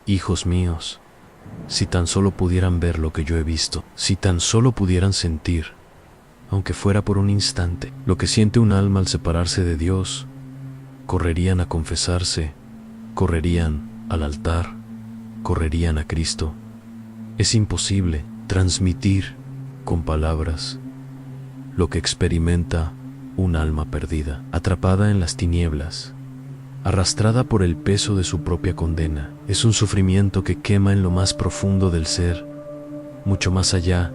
Hijos míos, si tan solo pudieran ver lo que yo he visto, si tan solo pudieran sentir, aunque fuera por un instante, lo que siente un alma al separarse de Dios, correrían a confesarse, correrían al altar, correrían a Cristo. Es imposible transmitir con palabras lo que experimenta un alma perdida, atrapada en las tinieblas, arrastrada por el peso de su propia condena. Es un sufrimiento que quema en lo más profundo del ser, mucho más allá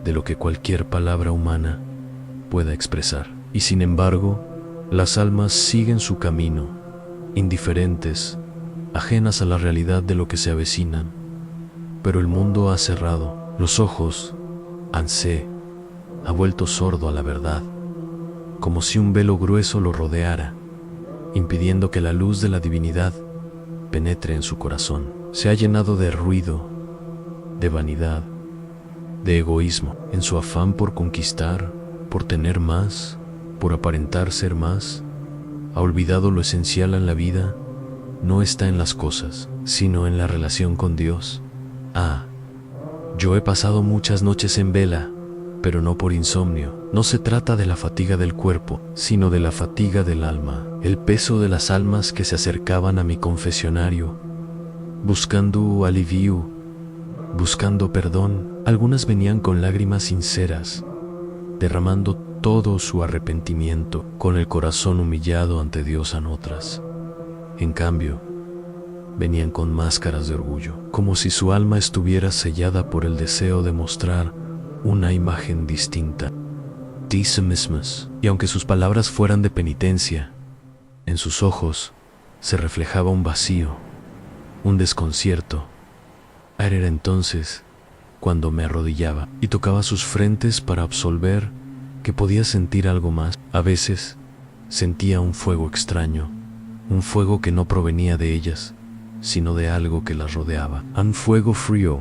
de lo que cualquier palabra humana pueda expresar. Y sin embargo, las almas siguen su camino, indiferentes, ajenas a la realidad de lo que se avecinan. Pero el mundo ha cerrado los ojos, Ansé ha vuelto sordo a la verdad, como si un velo grueso lo rodeara, impidiendo que la luz de la divinidad penetre en su corazón. Se ha llenado de ruido, de vanidad, de egoísmo, en su afán por conquistar, por tener más, por aparentar ser más. Ha olvidado lo esencial en la vida. No está en las cosas, sino en la relación con Dios. Yo he pasado muchas noches en vela, pero no por insomnio. No se trata de la fatiga del cuerpo, sino de la fatiga del alma, el peso de las almas que se acercaban a mi confesionario, buscando alivio, buscando perdón. Algunas venían con lágrimas sinceras, derramando todo su arrepentimiento, con el corazón humillado ante Dios. En otras, en cambio, venían con máscaras de orgullo, como si su alma estuviera sellada por el deseo de mostrar una imagen distinta. Diese mismas. Y aunque sus palabras fueran de penitencia, en sus ojos se reflejaba un vacío, un desconcierto. Era entonces cuando me arrodillaba y tocaba sus frentes para absolver que podía sentir algo más. A veces sentía un fuego extraño, un fuego que no provenía de ellas, sino de algo que las rodeaba. Un fuego frío,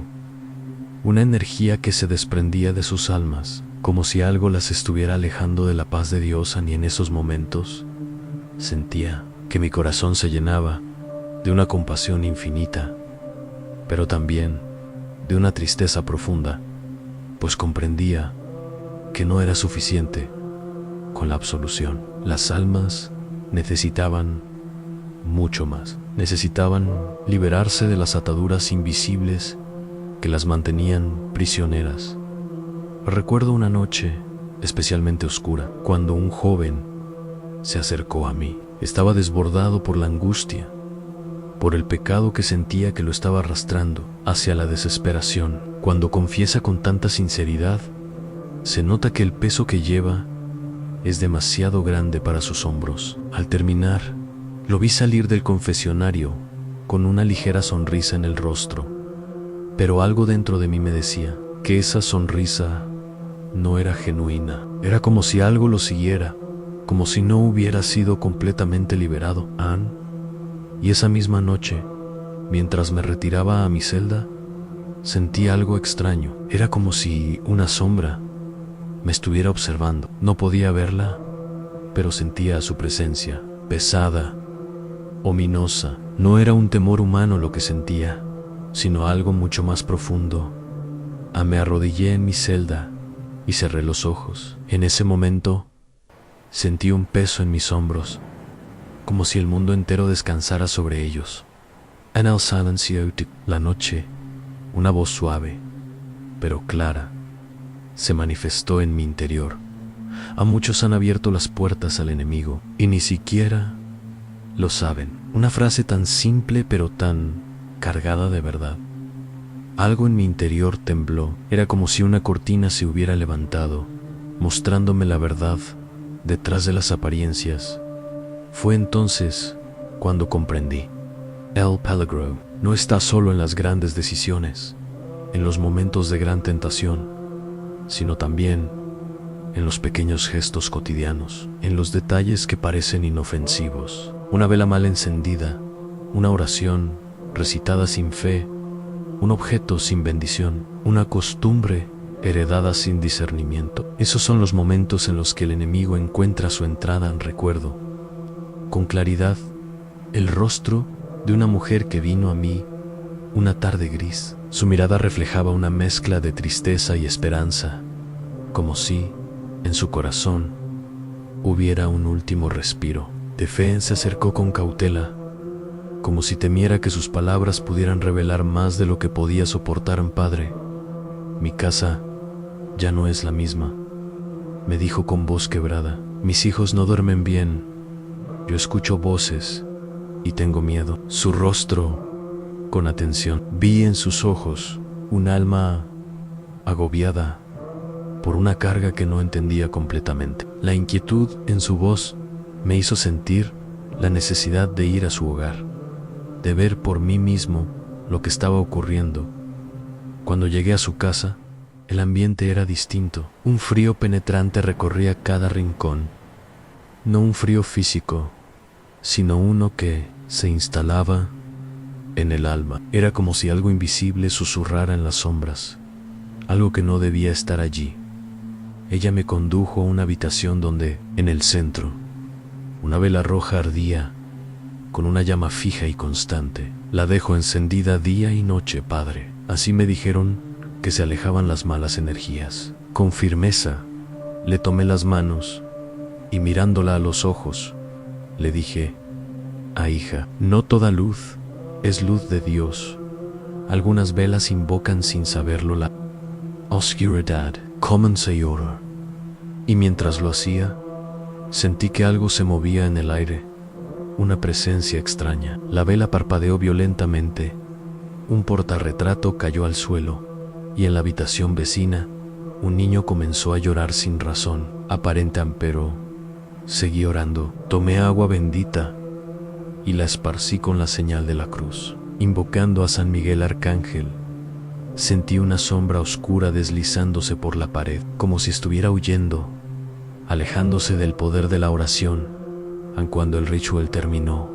una energía que se desprendía de sus almas, como si algo las estuviera alejando de la paz de Dios. Y en esos momentos sentía que mi corazón se llenaba de una compasión infinita, pero también de una tristeza profunda, pues comprendía que no era suficiente con la absolución. Las almas necesitaban mucho más. Necesitaban liberarse de las ataduras invisibles que las mantenían prisioneras. Recuerdo una noche especialmente oscura, cuando un joven se acercó a mí. Estaba desbordado por la angustia, por el pecado que sentía que lo estaba arrastrando hacia la desesperación. Cuando confiesa con tanta sinceridad, se nota que el peso que lleva es demasiado grande para sus hombros. Al terminar, lo vi salir del confesionario con una ligera sonrisa en el rostro, pero algo dentro de mí me decía que esa sonrisa no era genuina. Era como si algo lo siguiera, como si no hubiera sido completamente liberado. Y esa misma noche, mientras me retiraba a mi celda, sentí algo extraño. Era como si una sombra me estuviera observando. No podía verla, pero sentía su presencia, pesada, ominosa. No era un temor humano lo que sentía, sino algo mucho más profundo. Me arrodillé en mi celda y cerré los ojos. En ese momento, sentí un peso en mis hombros, como si el mundo entero descansara sobre ellos. En el silencio de la noche, una voz suave, pero clara, se manifestó en mi interior. A muchos han abierto las puertas al enemigo y ni siquiera lo saben. Una frase tan simple pero tan cargada de verdad. Algo en mi interior tembló. Era como si una cortina se hubiera levantado, mostrándome la verdad detrás de las apariencias. Fue entonces cuando comprendí. El peligro no está solo en las grandes decisiones, en los momentos de gran tentación, sino también en los pequeños gestos cotidianos, en los detalles que parecen inofensivos. Una vela mal encendida, una oración recitada sin fe, un objeto sin bendición, una costumbre heredada sin discernimiento. Esos son los momentos en los que el enemigo encuentra su entrada en recuerdo. Con claridad, el rostro de una mujer que vino a mí Una tarde gris. Su mirada reflejaba una mezcla de tristeza y esperanza, como si, en su corazón, hubiera un último respiro. Tefen se acercó con cautela, como si temiera que sus palabras pudieran revelar más de lo que podía soportar un padre. Mi casa ya no es la misma, me dijo con voz quebrada. Mis hijos no duermen bien. Yo escucho voces y tengo miedo. Su rostro, con atención, vi en sus ojos un alma agobiada por una carga que no entendía completamente. La inquietud en su voz me hizo sentir la necesidad de ir a su hogar, de ver por mí mismo lo que estaba ocurriendo. Cuando llegué a su casa, el ambiente era distinto. Un frío penetrante recorría cada rincón. No un frío físico, sino uno que se instalaba en el alma. Era como si algo invisible susurrara en las sombras, algo que no debía estar allí. Ella me condujo a una habitación donde, en el centro, una vela roja ardía, con una llama fija y constante. La dejo encendida día y noche, padre. Así me dijeron que se alejaban las malas energías. Con firmeza, le tomé las manos y mirándola a los ojos, le dije: hija, no toda luz es luz de Dios. Algunas velas invocan sin saberlo la oscuridad. Comencé a llorar. Y mientras lo hacía, sentí que algo se movía en el aire, una presencia extraña. La vela parpadeó violentamente, un portarretrato cayó al suelo, y en la habitación vecina, un niño comenzó a llorar sin razón aparente, pero seguí orando. Tomé agua bendita y la esparcí con la señal de la cruz. Invocando a San Miguel Arcángel, sentí una sombra oscura deslizándose por la pared, como si estuviera huyendo, alejándose del poder de la oración. Aun cuando el ritual terminó,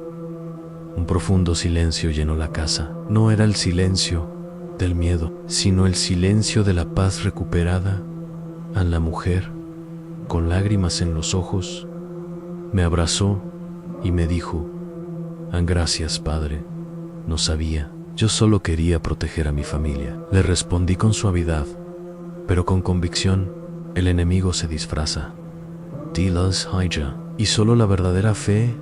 un profundo silencio llenó la casa. No era el silencio del miedo, sino el silencio de la paz recuperada. A la mujer, con lágrimas en los ojos, me abrazó y me dijo: gracias, padre. No sabía. Yo solo quería proteger a mi familia. Le respondí con suavidad, pero con convicción: el enemigo se disfraza. Dilas Haya. Y solo la verdadera fe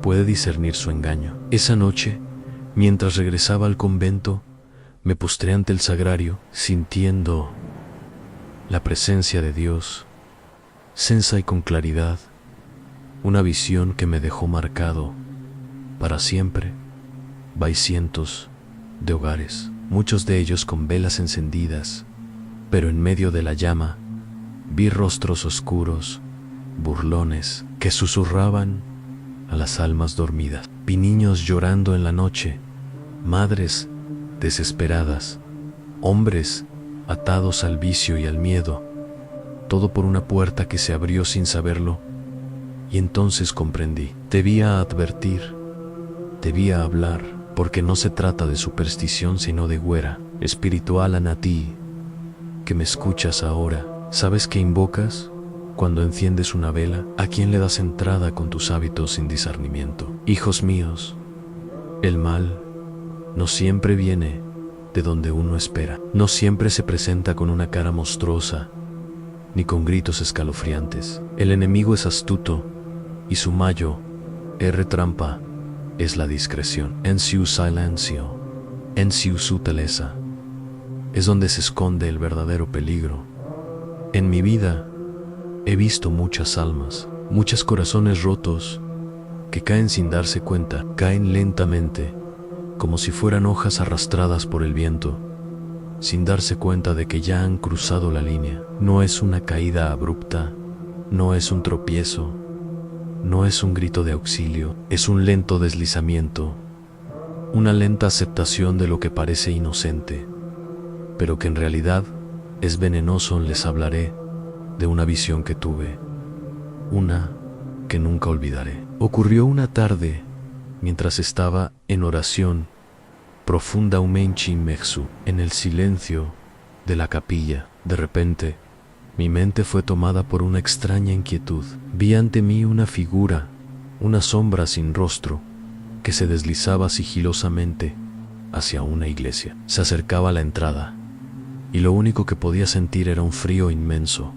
puede discernir su engaño. Esa noche, mientras regresaba al convento, me postré ante el sagrario, sintiendo la presencia de Dios, sensa y con claridad, una visión que me dejó marcado para siempre. Hay cientos de hogares, muchos de ellos con velas encendidas, pero en medio de la llama vi rostros oscuros, burlones, que susurraban a las almas dormidas. Vi niños llorando en la noche, madres desesperadas, hombres atados al vicio y al miedo, todo por una puerta que se abrió sin saberlo. Y entonces comprendí: debía advertir, debía hablar, porque no se trata de superstición sino de guerra espiritual. A ti, que me escuchas ahora, ¿sabes qué invocas cuando enciendes una vela? ¿A quién le das entrada con tus hábitos sin discernimiento? Hijos míos, el mal no siempre viene de donde uno espera. No siempre se presenta con una cara monstruosa, ni con gritos escalofriantes. El enemigo es astuto, y su mayor trampa es la discreción. En su silencio, en su sutileza, es donde se esconde el verdadero peligro. En mi vida he visto muchas almas, muchos corazones rotos, que caen sin darse cuenta, caen lentamente, como si fueran hojas arrastradas por el viento, sin darse cuenta de que ya han cruzado la línea. No es una caída abrupta, no es un tropiezo, no es un grito de auxilio, es un lento deslizamiento, una lenta aceptación de lo que parece inocente, pero que en realidad es venenoso. Les hablaré de una visión que tuve, una que nunca olvidaré. Ocurrió una tarde, mientras estaba en oración profunda en el silencio de la capilla. De repente, mi mente fue tomada por una extraña inquietud. Vi ante mí una figura, una sombra sin rostro, que se deslizaba sigilosamente hacia una iglesia. Se acercaba a la entrada, y lo único que podía sentir era un frío inmenso,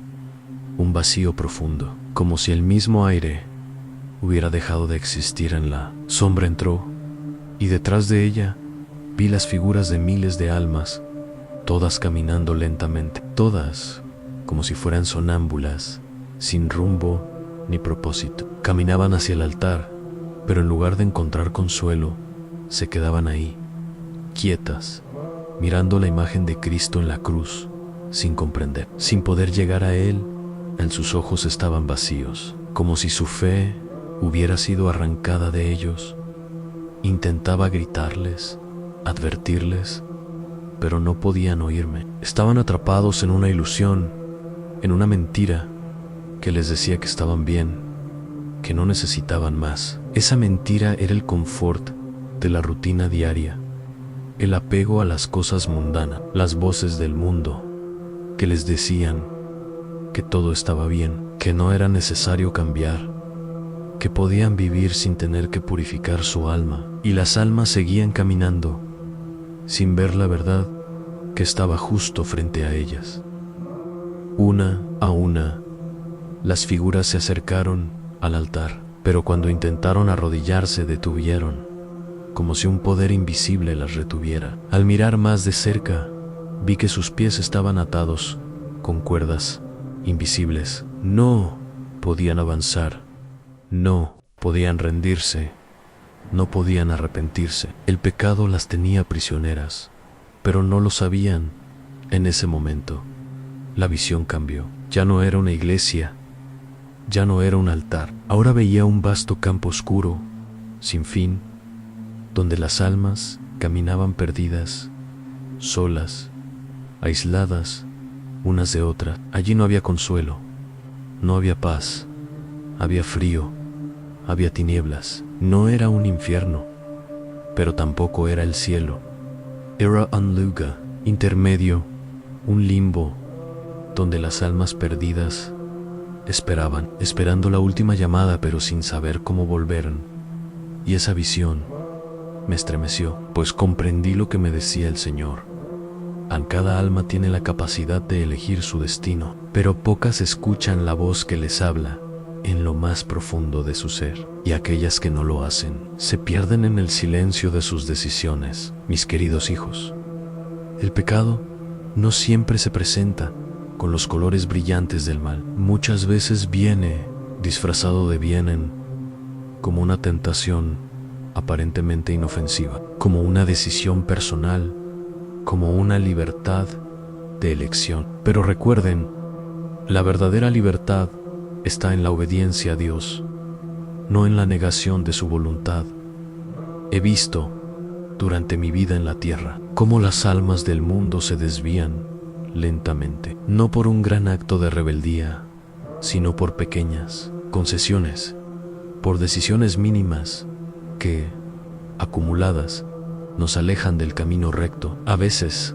un vacío profundo, como si el mismo aire hubiera dejado de existir. En la sombra entró, y detrás de ella vi las figuras de miles de almas, todas caminando lentamente, todas como si fueran sonámbulas, sin rumbo ni propósito. Caminaban hacia el altar, pero en lugar de encontrar consuelo, se quedaban ahí, quietas, mirando la imagen de Cristo en la cruz, sin comprender, sin poder llegar a Él. En sus ojos estaban vacíos, como si su fe hubiera sido arrancada de ellos. Intentaba gritarles, advertirles, pero no podían oírme. Estaban atrapados en una ilusión, en una mentira que les decía que estaban bien, que no necesitaban más. Esa mentira era el confort de la rutina diaria, el apego a las cosas mundanas, las voces del mundo que les decían que todo estaba bien, que no era necesario cambiar, que podían vivir sin tener que purificar su alma. Y las almas seguían caminando, sin ver la verdad que estaba justo frente a ellas. Una a una, las figuras se acercaron al altar, pero cuando intentaron arrodillarse detuvieron, como si un poder invisible las retuviera. Al mirar más de cerca, vi que sus pies estaban atados con cuerdas invisibles. No podían avanzar, no podían rendirse, no podían arrepentirse. El pecado las tenía prisioneras, pero no lo sabían en ese momento. La visión cambió. Ya no era una iglesia, ya no era un altar. Ahora veía un vasto campo oscuro, sin fin, donde las almas caminaban perdidas, solas, aisladas unas de otras. Allí no había consuelo, no había paz, había frío, había tinieblas. No era un infierno, pero tampoco era el cielo. Era un lugar intermedio, un limbo, donde las almas perdidas esperaban, esperando la última llamada, pero sin saber cómo volver. Y esa visión me estremeció, pues comprendí lo que me decía el Señor. Cada alma tiene la capacidad de elegir su destino, pero pocas escuchan la voz que les habla en lo más profundo de su ser, y aquellas que no lo hacen se pierden en el silencio de sus decisiones. Mis queridos hijos, el pecado no siempre se presenta con los colores brillantes del mal. Muchas veces viene disfrazado de bien, como una tentación aparentemente inofensiva, como una decisión personal, como una libertad de elección. Pero recuerden, la verdadera libertad está en la obediencia a Dios, no en la negación de su voluntad. He visto, durante mi vida en la tierra, cómo las almas del mundo se desvían lentamente, no por un gran acto de rebeldía, sino por pequeñas concesiones, por decisiones mínimas que, acumuladas, nos alejan del camino recto. A veces,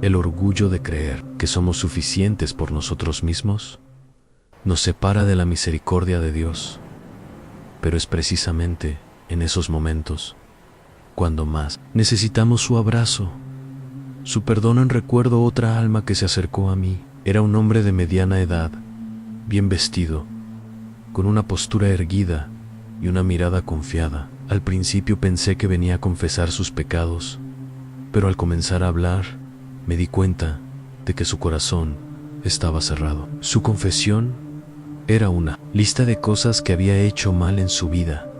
el orgullo de creer que somos suficientes por nosotros mismos nos separa de la misericordia de Dios, pero es precisamente en esos momentos cuando más necesitamos su abrazo, su perdón. Recuerdo otra alma que se acercó a mí. Era un hombre de mediana edad, bien vestido, con una postura erguida y una mirada confiada. Al principio pensé que venía a confesar sus pecados, pero al comenzar a hablar, me di cuenta de que su corazón estaba cerrado. Su confesión era una lista de cosas que había hecho mal en su vida,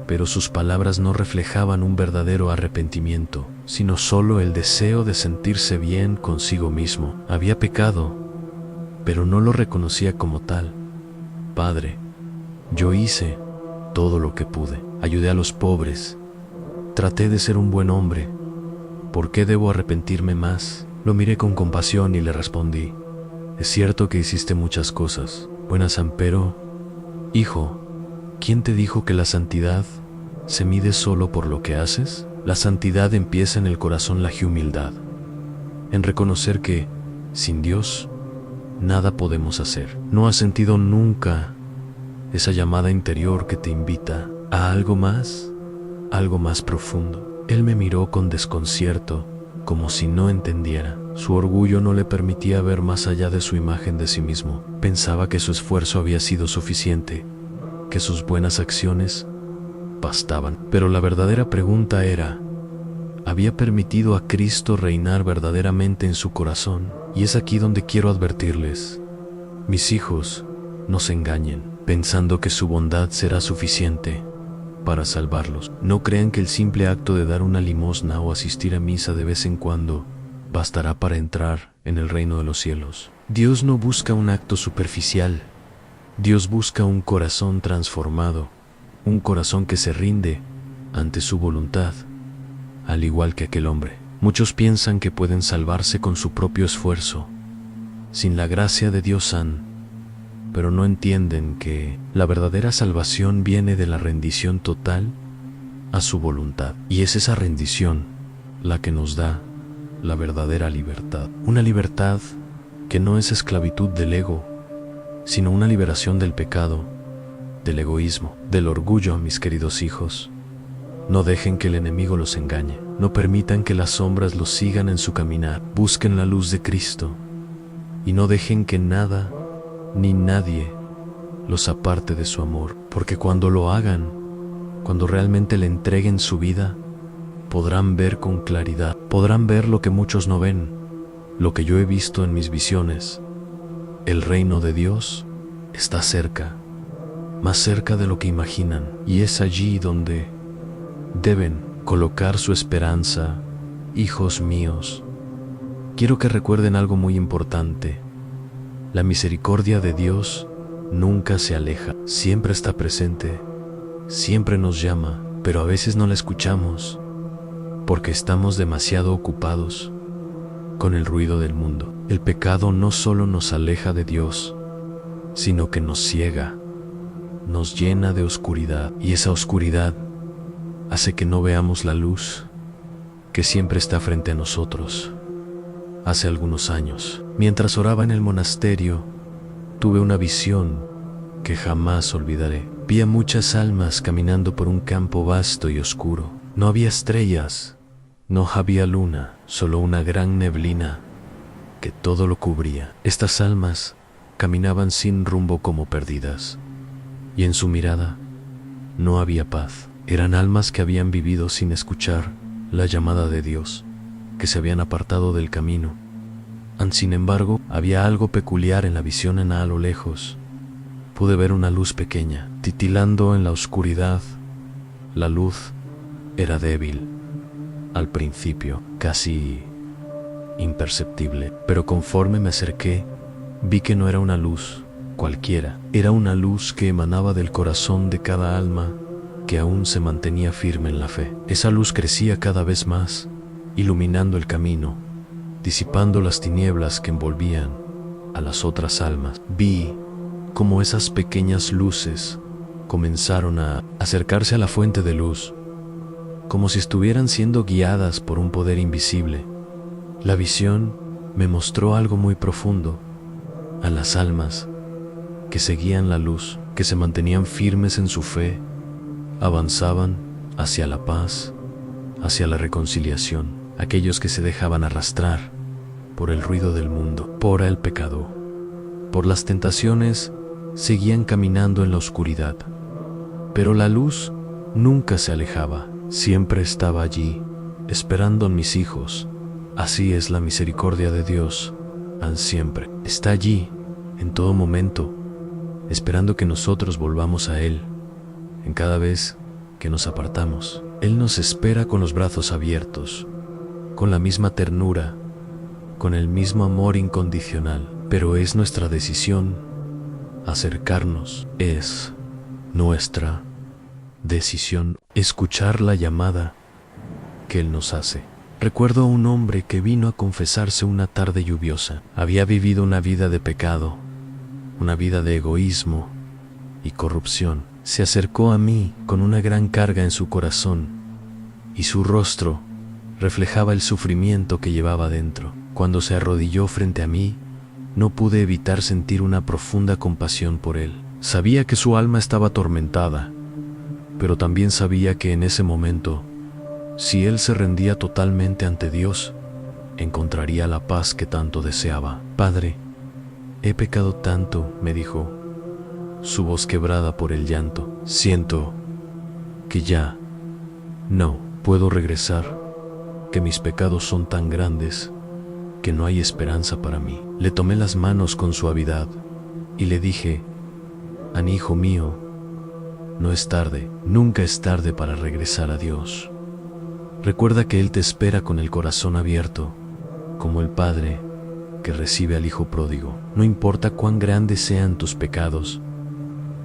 pero sus palabras no reflejaban un verdadero arrepentimiento, sino solo el deseo de sentirse bien consigo mismo. Había pecado, pero no lo reconocía como tal. Padre, yo hice todo lo que pude. Ayudé a los pobres. Traté de ser un buen hombre. ¿Por qué debo arrepentirme más? Lo miré con compasión y le respondí: es cierto que hiciste muchas cosas buenas, pero, hijo, ¿quién te dijo que la santidad se mide solo por lo que haces? La santidad empieza en el corazón, la humildad, en reconocer que, sin Dios, nada podemos hacer. ¿No has sentido nunca esa llamada interior que te invita a algo más profundo? Él me miró con desconcierto, como si no entendiera. Su orgullo no le permitía ver más allá de su imagen de sí mismo. Pensaba que su esfuerzo había sido suficiente, que sus buenas acciones bastaban. Pero la verdadera pregunta era, ¿había permitido a Cristo reinar verdaderamente en su corazón? Y es aquí donde quiero advertirles: mis hijos, no se engañen, pensando que su bondad será suficiente para salvarlos. No crean que el simple acto de dar una limosna o asistir a misa de vez en cuando bastará para entrar en el reino de los cielos. Dios no busca un acto superficial. Dios busca un corazón transformado, un corazón que se rinde ante su voluntad, al igual que aquel hombre. Muchos piensan que pueden salvarse con su propio esfuerzo, sin la gracia de Dios pero no entienden que la verdadera salvación viene de la rendición total a su voluntad. Y es esa rendición la que nos da la verdadera libertad. Una libertad que no es esclavitud del ego, sino una liberación del pecado, del egoísmo, del orgullo, mis queridos hijos. No dejen que el enemigo los engañe. No permitan que las sombras los sigan en su caminar. Busquen la luz de Cristo y no dejen que nada ni nadie los aparte de su amor, porque cuando lo hagan, cuando realmente le entreguen su vida, podrán ver con claridad, podrán ver lo que muchos no ven, lo que yo he visto en mis visiones. El reino de Dios está cerca, más cerca de lo que imaginan, y es allí donde deben colocar su esperanza, hijos míos. Quiero que recuerden algo muy importante. La misericordia de Dios nunca se aleja, siempre está presente, siempre nos llama, pero a veces no la escuchamos porque estamos demasiado ocupados con el ruido del mundo. El pecado no solo nos aleja de Dios, sino que nos ciega, nos llena de oscuridad, y esa oscuridad hace que no veamos la luz que siempre está frente a nosotros. Hace algunos años, mientras oraba en el monasterio, tuve una visión que jamás olvidaré. Vi a muchas almas caminando por un campo vasto y oscuro. No había estrellas, no había luna, solo una gran neblina que todo lo cubría. Estas almas caminaban sin rumbo como perdidas, y en su mirada no había paz. Eran almas que habían vivido sin escuchar la llamada de Dios, que se habían apartado del camino. Sin embargo, había algo peculiar en la visión. A lo lejos pude ver una luz pequeña, titilando en la oscuridad. La luz era débil, al principio, casi imperceptible, pero conforme me acerqué, vi que no era una luz cualquiera, era una luz que emanaba del corazón de cada alma que aún se mantenía firme en la fe. Esa luz crecía cada vez más, iluminando el camino, disipando las tinieblas que envolvían a las otras almas. Vi cómo esas pequeñas luces comenzaron a acercarse a la fuente de luz, como si estuvieran siendo guiadas por un poder invisible. La visión me mostró algo muy profundo: a las almas que seguían la luz, que se mantenían firmes en su fe, avanzaban hacia la paz, hacia la reconciliación. Aquellos que se dejaban arrastrar por el ruido del mundo, por el pecado, por las tentaciones, seguían caminando en la oscuridad. Pero la luz nunca se alejaba, siempre estaba allí, esperando a mis hijos. Así es la misericordia de Dios, siempre está allí, en todo momento, esperando que nosotros volvamos a Él. En cada vez que nos apartamos, Él nos espera con los brazos abiertos, con la misma ternura, con el mismo amor incondicional. Pero es nuestra decisión acercarnos, es nuestra decisión escuchar la llamada que Él nos hace. Recuerdo a un hombre que vino a confesarse una tarde lluviosa. Había vivido una vida de pecado, una vida de egoísmo y corrupción. Se acercó a mí con una gran carga en su corazón, y su rostro reflejaba el sufrimiento que llevaba dentro. Cuando se arrodilló frente a mí, no pude evitar sentir una profunda compasión por él. Sabía que su alma estaba atormentada, pero también sabía que en ese momento Si él se rendía totalmente ante Dios, encontraría la paz que tanto deseaba. Padre, he pecado tanto, me dijo, su voz quebrada por el llanto. Siento que ya no puedo regresar, que mis pecados son tan grandes que no hay esperanza para mí. Le tomé las manos con suavidad y le dije: Ani, hijo mío, no es tarde, nunca es tarde para regresar a Dios. Recuerda que Él te espera con el corazón abierto, como el padre que recibe al hijo pródigo. No importa cuán grandes sean tus pecados,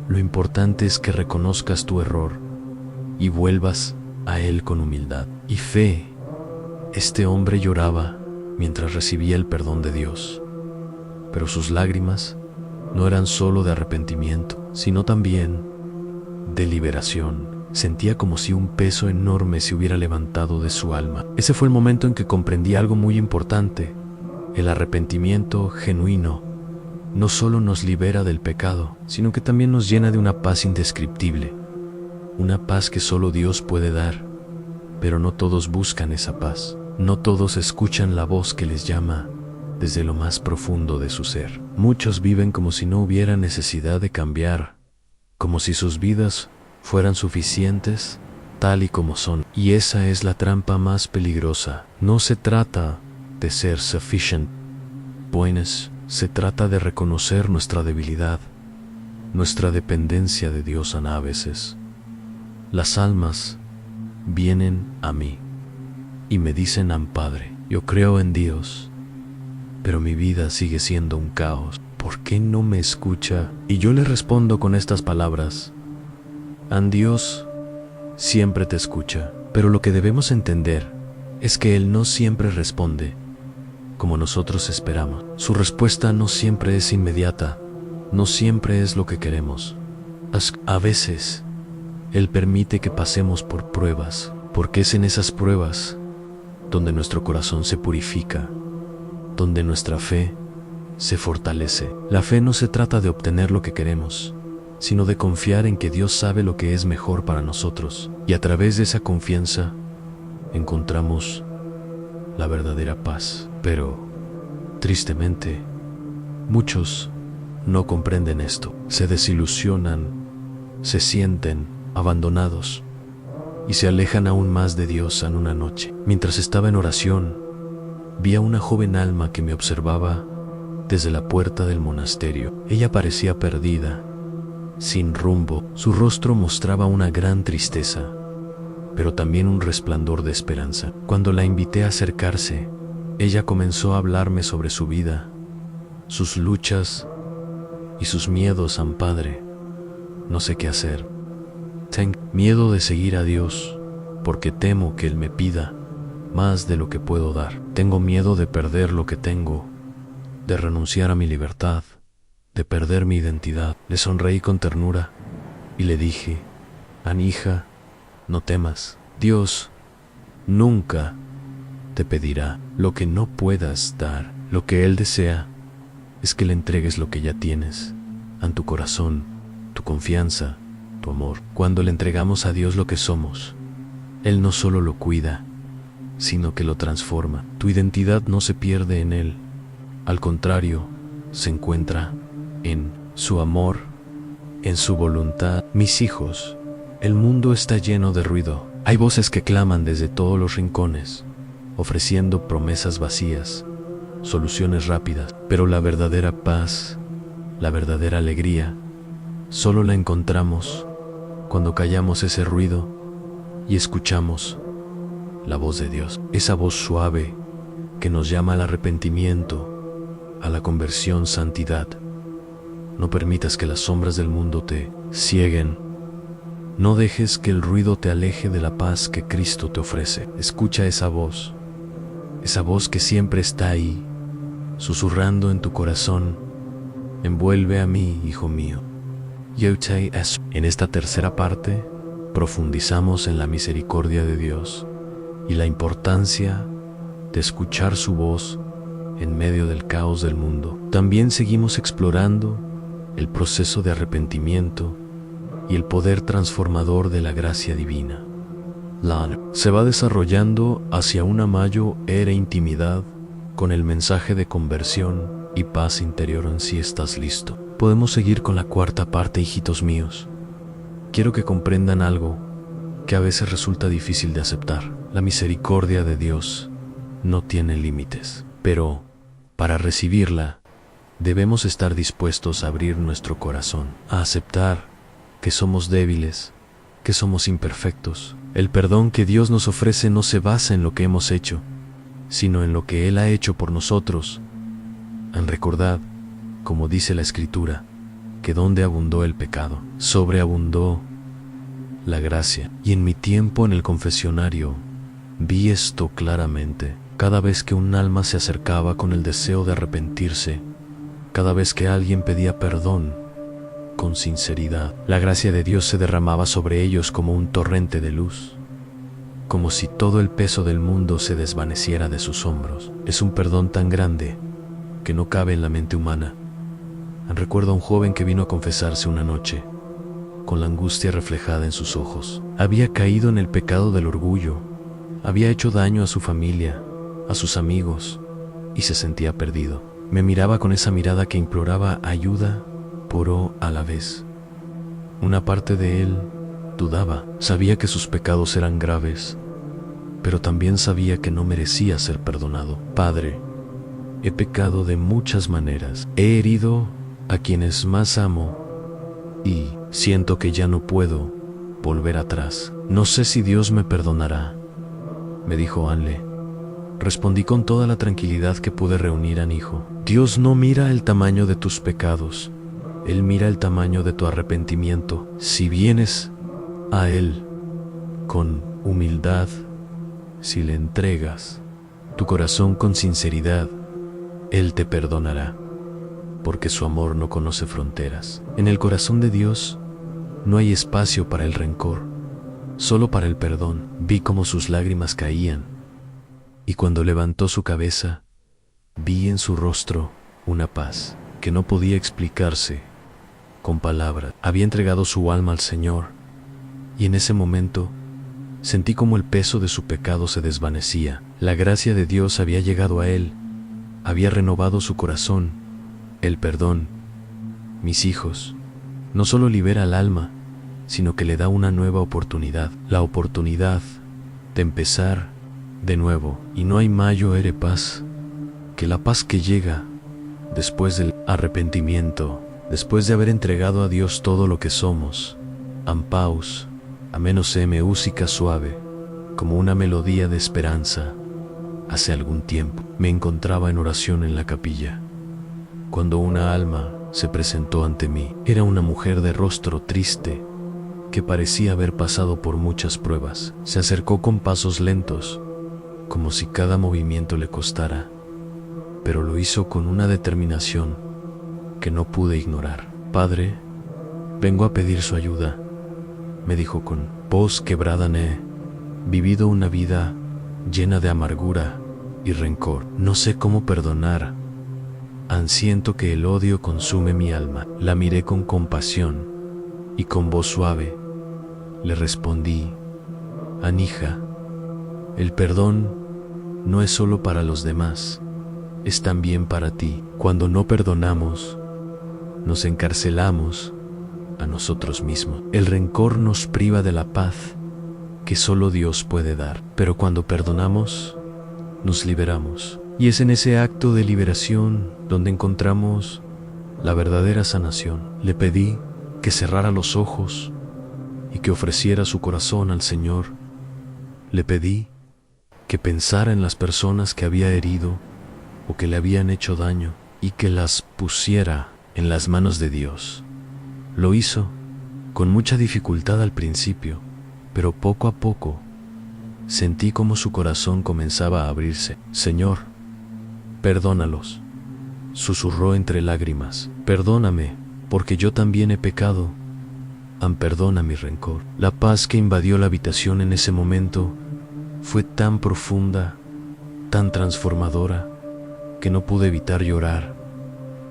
lo importante es que reconozcas tu error y vuelvas a Él con humildad y fe. Este hombre lloraba mientras recibía el perdón de Dios, pero sus lágrimas no eran solo de arrepentimiento, sino también de liberación. Sentía como si un peso enorme se hubiera levantado de su alma. Ese fue el momento en que comprendí algo muy importante. El arrepentimiento genuino no solo nos libera del pecado, sino que también nos llena de una paz indescriptible, una paz que solo Dios puede dar. Pero no todos buscan esa paz, no todos escuchan la voz que les llama desde lo más profundo de su ser. Muchos viven como si no hubiera necesidad de cambiar, como si sus vidas fueran suficientes tal y como son. Y esa es la trampa más peligrosa. No se trata de ser sufficient, buenos, se trata de reconocer nuestra debilidad, nuestra dependencia de Dios a veces. Las almas vienen a mí y me dicen: Padre, yo creo en Dios, pero mi vida sigue siendo un caos. ¿Por qué no me escucha? Y yo le respondo con estas palabras: Dios siempre te escucha, pero lo que debemos entender es que Él no siempre responde como nosotros esperamos. Su respuesta no siempre es inmediata, no siempre es lo que queremos. A veces, Él permite que pasemos por pruebas, porque es en esas pruebas donde nuestro corazón se purifica, donde nuestra fe se fortalece. La fe no se trata de obtener lo que queremos, sino de confiar en que Dios sabe lo que es mejor para nosotros. Y a través de esa confianza encontramos la verdadera paz. Pero, tristemente, muchos no comprenden esto. Se desilusionan, se sienten abandonados y se alejan aún más de Dios en una noche. Mientras estaba en oración, vi a una joven alma que me observaba desde la puerta del monasterio. Ella parecía perdida, sin rumbo. Su rostro mostraba una gran tristeza, pero también un resplandor de esperanza. Cuando la invité a acercarse, ella comenzó a hablarme sobre su vida, sus luchas y sus miedos. Padre, no sé qué hacer. Tengo miedo de seguir a Dios porque temo que Él me pida más de lo que puedo dar. Tengo miedo de perder lo que tengo, de renunciar a mi libertad, de perder mi identidad. Le sonreí con ternura y le dije: hija, no temas. Dios nunca te pedirá lo que no puedas dar. Lo que Él desea es que le entregues lo que ya tienes, tu corazón, tu confianza, tu amor. Cuando le entregamos a Dios lo que somos, Él no solo lo cuida, sino que lo transforma. Tu identidad no se pierde en Él, al contrario, se encuentra en su amor, en su voluntad. Mis hijos, el mundo está lleno de ruido. Hay voces que claman desde todos los rincones, ofreciendo promesas vacías, soluciones rápidas. Pero la verdadera paz, la verdadera alegría, solo la encontramos cuando callamos ese ruido y escuchamos la voz de Dios. Esa voz suave que nos llama al arrepentimiento, a la conversión, santidad. No permitas que las sombras del mundo te cieguen. No dejes que el ruido te aleje de la paz que Cristo te ofrece. Escucha esa voz que siempre está ahí, susurrando en tu corazón: envuelve a mí, hijo mío. En esta tercera parte, profundizamos en la misericordia de Dios y la importancia de escuchar su voz en medio del caos del mundo. También seguimos explorando el proceso de arrepentimiento y el poder transformador de la gracia divina. se va desarrollando hacia una mayor era intimidad con el mensaje de conversión y paz interior. En si estás listo, podemos seguir con la cuarta parte, hijitos míos. Quiero que comprendan algo que a veces resulta difícil de aceptar. La misericordia de Dios no tiene límites, pero para recibirla debemos estar dispuestos a abrir nuestro corazón, a aceptar que somos débiles, que somos imperfectos. El perdón que Dios nos ofrece no se basa en lo que hemos hecho, sino en lo que Él ha hecho por nosotros. Recordad, como dice la Escritura, que donde abundó el pecado, sobreabundó la gracia. Y en mi tiempo en el confesionario vi esto claramente. Cada vez que un alma se acercaba con el deseo de arrepentirse, cada vez que alguien pedía perdón con sinceridad, la gracia de Dios se derramaba sobre ellos como un torrente de luz, como si todo el peso del mundo se desvaneciera de sus hombros. Es un perdón tan grande que no cabe en la mente humana. Recuerdo a un joven que vino a confesarse una noche, con la angustia reflejada en sus ojos. Había caído en el pecado del orgullo, había hecho daño a su familia, a sus amigos, y se sentía perdido. Me miraba con esa mirada que imploraba ayuda, pero a la vez una parte de él dudaba. Sabía que sus pecados eran graves, pero también sabía que no merecía ser perdonado. Padre, he pecado de muchas maneras. He herido a quienes más amo y siento que ya no puedo volver atrás. No sé si Dios me perdonará, me dijo Anle. Respondí con toda la tranquilidad que pude reunir, hijo. Dios no mira el tamaño de tus pecados, Él mira el tamaño de tu arrepentimiento. Si vienes a Él con humildad, si le entregas tu corazón con sinceridad, Él te perdonará, porque su amor no conoce fronteras. En el corazón de Dios no hay espacio para el rencor, solo para el perdón. Vi cómo sus lágrimas caían, y cuando levantó su cabeza, vi en su rostro una paz que no podía explicarse con palabras. Había entregado su alma al Señor, y en ese momento sentí como el peso de su pecado se desvanecía. La gracia de Dios había llegado a él, había renovado su corazón. El perdón, mis hijos, no solo libera al alma, sino que le da una nueva oportunidad, la oportunidad de empezar de nuevo. Y no hay mayor paz que la paz que llega después del arrepentimiento, después de haber entregado a Dios todo lo que somos. Ampaus, a menos música suave, como una melodía de esperanza. Hace algún tiempo me encontraba en oración en la capilla, cuando una alma se presentó ante mí. Era una mujer de rostro triste, que parecía haber pasado por muchas pruebas. Se acercó con pasos lentos, como si cada movimiento le costara, pero lo hizo con una determinación que no pude ignorar. Padre, vengo a pedir su ayuda, me dijo con voz quebrada. He vivido una vida llena de amargura y rencor. No sé cómo perdonar. Siento que el odio consume mi alma. La miré con compasión y con voz suave le respondí: Anija, el perdón no es solo para los demás, es también para ti. Cuando no perdonamos, nos encarcelamos a nosotros mismos. El rencor nos priva de la paz que solo Dios puede dar, pero cuando perdonamos, nos liberamos. Y es en ese acto de liberación donde encontramos la verdadera sanación. Le pedí que cerrara los ojos y que ofreciera su corazón al Señor. Le pedí que pensara en las personas que había herido o que le habían hecho daño y que las pusiera en las manos de Dios. Lo hizo con mucha dificultad al principio, pero poco a poco sentí como su corazón comenzaba a abrirse. Señor, perdónalos, susurró entre lágrimas. Perdóname, porque yo también he pecado. Perdona mi rencor. La paz que invadió la habitación en ese momento fue tan profunda, tan transformadora, que no pude evitar llorar.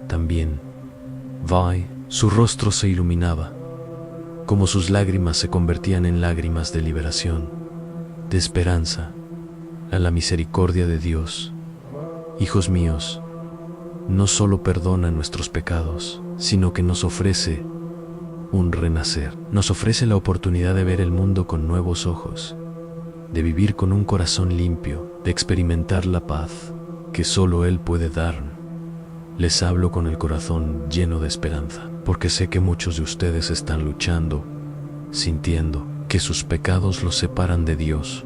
También, su rostro se iluminaba, como sus lágrimas se convertían en lágrimas de liberación. de esperanza, a la misericordia de Dios. Hijos míos, no solo perdona nuestros pecados, sino que nos ofrece un renacer. Nos ofrece la oportunidad de ver el mundo con nuevos ojos, de vivir con un corazón limpio, de experimentar la paz que solo Él puede dar. Les hablo con el corazón lleno de esperanza, porque sé que muchos de ustedes están luchando, sintiendo que sus pecados los separan de Dios.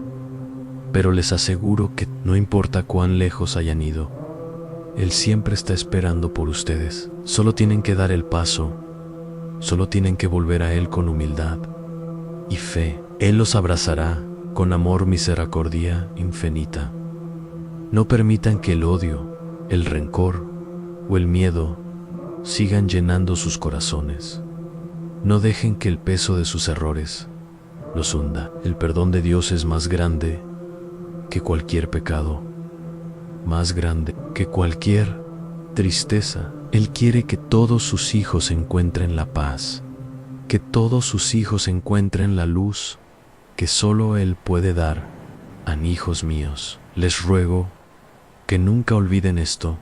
Pero les aseguro que no importa cuán lejos hayan ido, Él siempre está esperando por ustedes. Solo tienen que dar el paso, solo tienen que volver a Él con humildad y fe. Él los abrazará con amor, misericordia infinita. No permitan que el odio, el rencor o el miedo sigan llenando sus corazones. No dejen que el peso de sus errores los hunda. El perdón de Dios es más grande que cualquier pecado, más grande que cualquier tristeza. Él quiere que todos sus hijos encuentren la paz, que todos sus hijos encuentren la luz que solo Él puede dar. Hijos míos, les ruego que nunca olviden esto.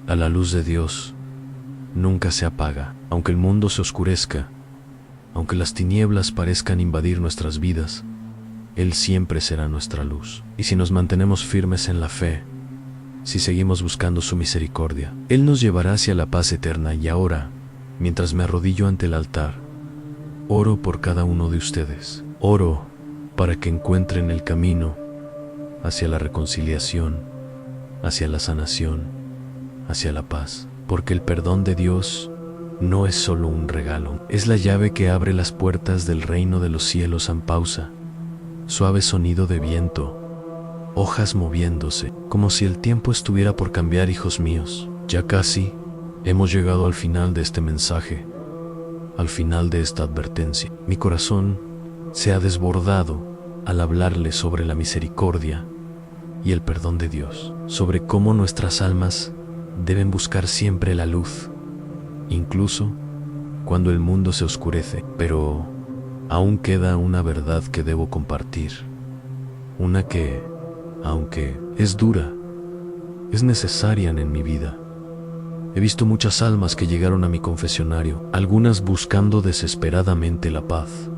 A la luz de Dios nunca se apaga. Aunque el mundo se oscurezca, aunque las tinieblas parezcan invadir nuestras vidas, Él siempre será nuestra luz. Y si nos mantenemos firmes en la fe, si seguimos buscando su misericordia, Él nos llevará hacia la paz eterna. Y ahora, mientras me arrodillo ante el altar, oro por cada uno de ustedes. Oro para que encuentren el camino hacia la reconciliación, hacia la sanación, hacia la paz. Porque el perdón de Dios no es solo un regalo, es la llave que abre las puertas del reino de los cielos. En pausa, suave sonido de viento, hojas moviéndose, como si el tiempo estuviera por cambiar. Hijos míos, ya casi hemos llegado al final de este mensaje, al final de esta advertencia. Mi corazón se ha desbordado al hablarles sobre la misericordia y el perdón de Dios, sobre cómo nuestras almas deben buscar siempre la luz, incluso cuando el mundo se oscurece. Pero aún queda una verdad que debo compartir, una que, aunque es dura, es necesaria en mi vida. He visto muchas almas que llegaron a mi confesionario, algunas buscando desesperadamente la paz,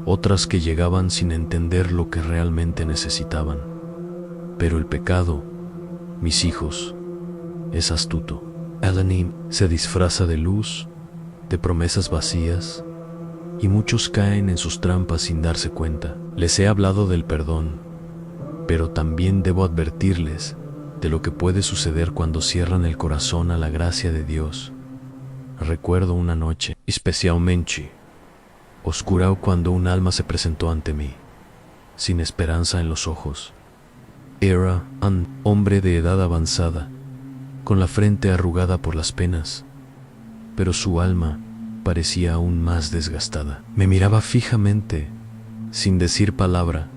otras que llegaban sin entender lo que realmente necesitaban. Pero el pecado, mis hijos, es astuto. Elohim se disfraza de luz, de promesas vacías, y muchos caen en sus trampas sin darse cuenta. Les he hablado del perdón, pero también debo advertirles de lo que puede suceder cuando cierran el corazón a la gracia de Dios. Recuerdo una noche, especialmente oscura, cuando un alma se presentó ante mí, sin esperanza en los ojos. Era un hombre de edad avanzada, con la frente arrugada por las penas, pero su alma parecía aún más desgastada. Me miraba fijamente, sin decir palabra,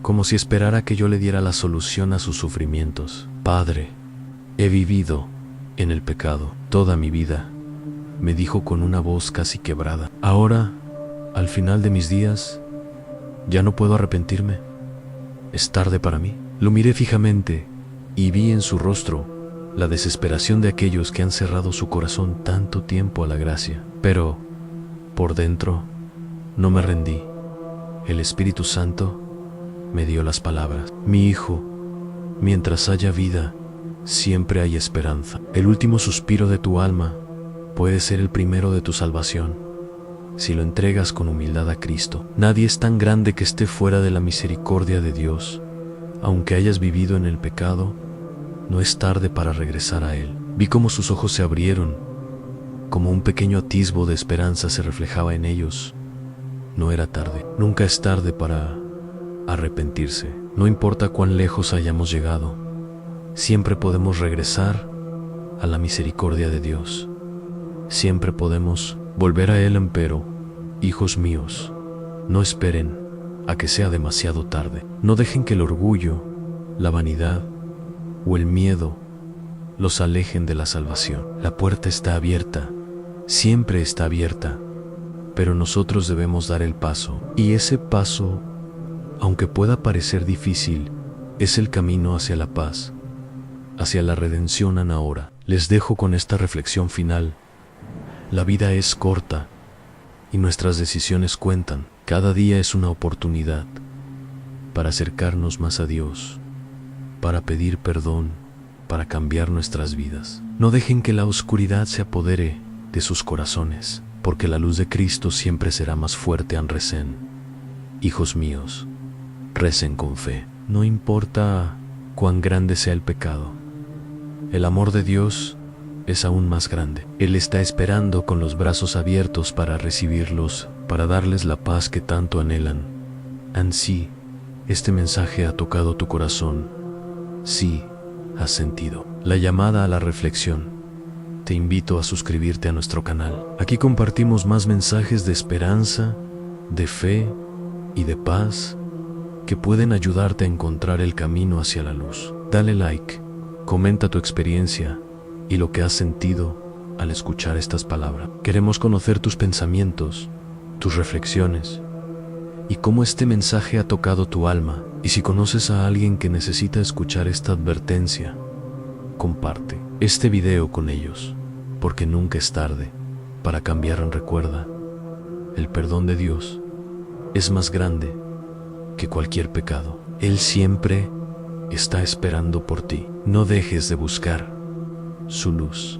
como si esperara que yo le diera la solución a sus sufrimientos. Padre, he vivido en el pecado toda mi vida, me dijo con una voz casi quebrada. Ahora, al final de mis días, ya no puedo arrepentirme. Es tarde para mí. Lo miré fijamente y vi en su rostro la desesperación de aquellos que han cerrado su corazón tanto tiempo a la gracia. Pero, por dentro, no me rendí. El Espíritu Santo me dio las palabras. Mi hijo, mientras haya vida, siempre hay esperanza. El último suspiro de tu alma puede ser el primero de tu salvación, si lo entregas con humildad a Cristo. Nadie es tan grande que esté fuera de la misericordia de Dios. Aunque hayas vivido en el pecado, no es tarde para regresar a Él. Vi cómo sus ojos se abrieron, como un pequeño atisbo de esperanza se reflejaba en ellos. No era tarde. Nunca es tarde para arrepentirse. No importa cuán lejos hayamos llegado, siempre podemos regresar a la misericordia de Dios. Siempre podemos volver a Él. Empero, hijos míos, no esperen a que sea demasiado tarde. No dejen que el orgullo, la vanidad o el miedo los alejen de la salvación. La puerta está abierta, siempre está abierta, pero nosotros debemos dar el paso. Y ese paso Aunque pueda parecer difícil, es el camino hacia la paz, hacia la redención ahora. Les dejo con esta reflexión final. La vida es corta y nuestras decisiones cuentan. Cada día es una oportunidad para acercarnos más a Dios, para pedir perdón, para cambiar nuestras vidas. No dejen que la oscuridad se apodere de sus corazones, porque la luz de Cristo siempre será más fuerte. Recen. Hijos míos, recen con fe. No importa cuán grande sea el pecado, el amor de Dios es aún más grande. Él está esperando con los brazos abiertos para recibirlos, para darles la paz que tanto anhelan. Ansí, este mensaje ha tocado tu corazón. Sí, has sentido la llamada a la reflexión. Te invito a suscribirte a nuestro canal. Aquí compartimos más mensajes de esperanza, de fe y de paz que pueden ayudarte a encontrar el camino hacia la luz. Dale like, comenta tu experiencia y lo que has sentido al escuchar estas palabras. Queremos conocer tus pensamientos, tus reflexiones y cómo este mensaje ha tocado tu alma. Y si conoces a alguien que necesita escuchar esta advertencia, comparte este video con ellos, porque nunca es tarde para cambiar. Recuerda, el perdón de Dios es más grande que cualquier pecado. Él siempre está esperando por ti. No dejes de buscar su luz.